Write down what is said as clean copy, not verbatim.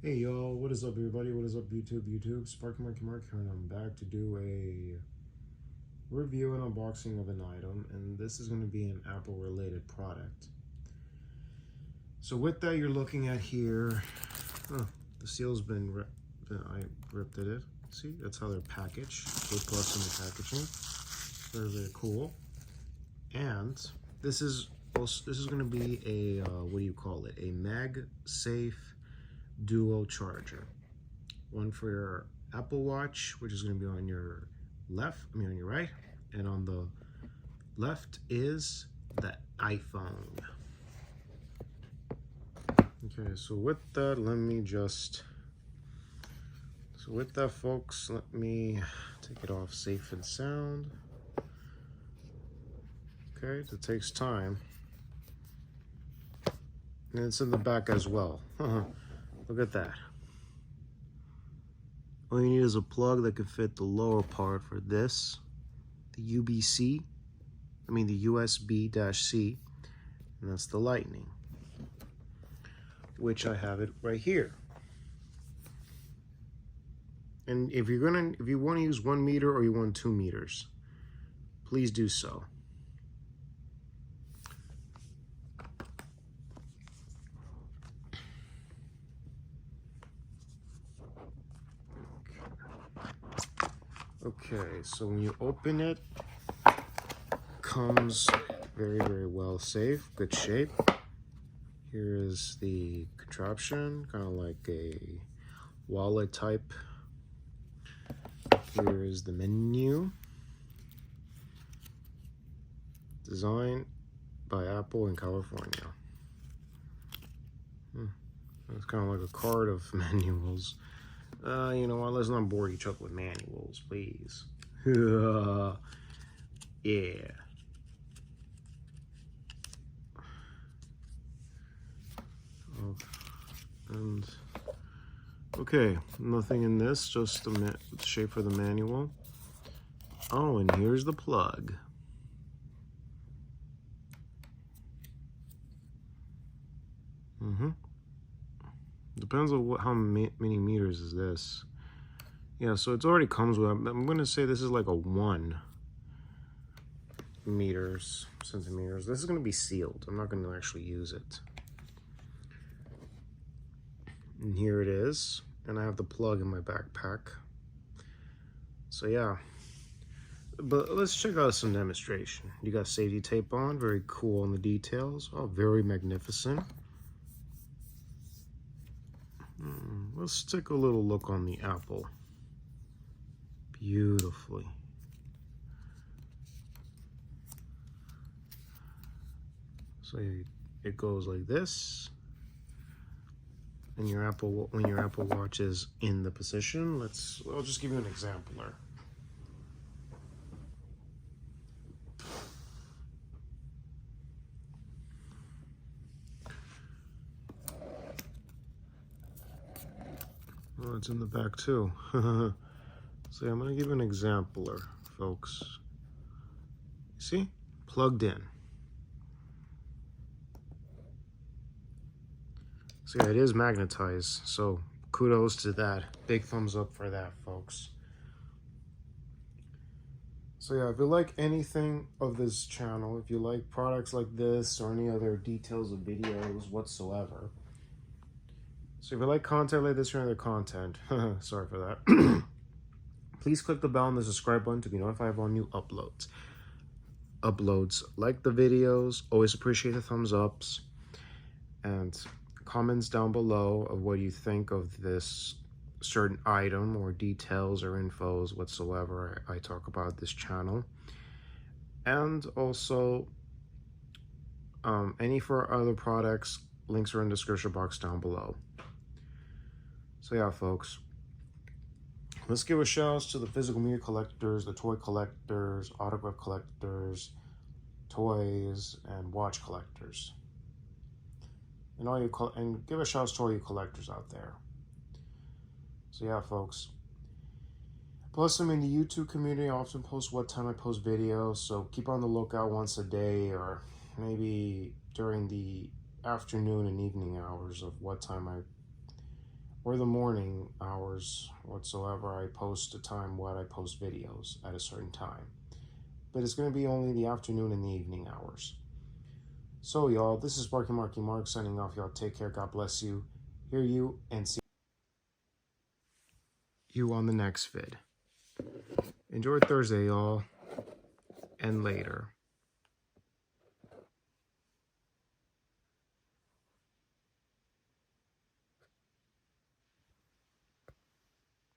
Hey y'all, what is up everybody? What is up YouTube? Sparky Marky Mark here, and I'm back to do a review and unboxing of an item, and this is going to be an Apple related product. So with that, you're looking at here, the seal's I ripped it. See, that's how they're packaged. A plus in the packaging. Very, very cool. And this is going to be a what do you call it? A MagSafe duo charger. One for your Apple Watch, which is going to be on your on your right, and on the left is the iPhone. Okay, so with that, folks, let me take it off safe and sound. Okay, it takes time. And it's in the back as well. Look at that. All you need is a plug that can fit the lower part for this, the USB-C, and that's the Lightning, which I have it right here. And if you want to use 1 meter or you want 2 meters, please do so. Okay, so when you open it, comes very, very well safe, good shape. Here is the contraption, kind of like a wallet type. Here is the menu. Designed by Apple in California. It's kind of like a card of manuals. You know what? Let's not bore each other with manuals, please. Yeah. Oh, and okay, nothing in this, just the shape for the manual. Oh, and here's the plug. Depends on how many meters is this. Yeah, so it already comes with, I'm going to say this is like a 1 centimeters. This is going to be sealed. I'm not going to actually use it. And here it is. And I have the plug in my backpack. So yeah. But let's check out some demonstration. You got safety tape on. Very cool on the details. Oh, very magnificent. Let's take a little look on the Apple. Beautifully. So it goes like this. And when your Apple Watch is in the position, I'll just give you an exemplar. Oh, it's in the back too. So I'm going to give an exemplar, folks. See? Plugged in. So yeah, it is magnetized. So kudos to that. Big thumbs up for that, folks. So yeah, if you like anything of this channel, if you like products like this or any other details of videos whatsoever, so if you like content like this or other content, sorry for that, please click the bell and the subscribe button to be notified of all new uploads. Like the videos, always appreciate the thumbs ups, and comments down below of what you think of this certain item or details or infos whatsoever I talk about this channel. And also any for other products, links are in the description box down below. So yeah, folks, let's give a shout out to the physical media collectors, the toy collectors, autograph collectors, toys, and watch collectors. And give a shout out to all you collectors out there. So yeah, folks. Plus, I'm in the YouTube community. I often post what time I post videos, so keep on the lookout once a day, or maybe during the afternoon and evening hours of what or the morning hours whatsoever. I post a time what I post videos at a certain time. But it's going to be only the afternoon and the evening hours. So y'all, this is Sparky Marky Mark signing off. Y'all take care. God bless you. Hear you and see you on the next vid. Enjoy Thursday, y'all, and later.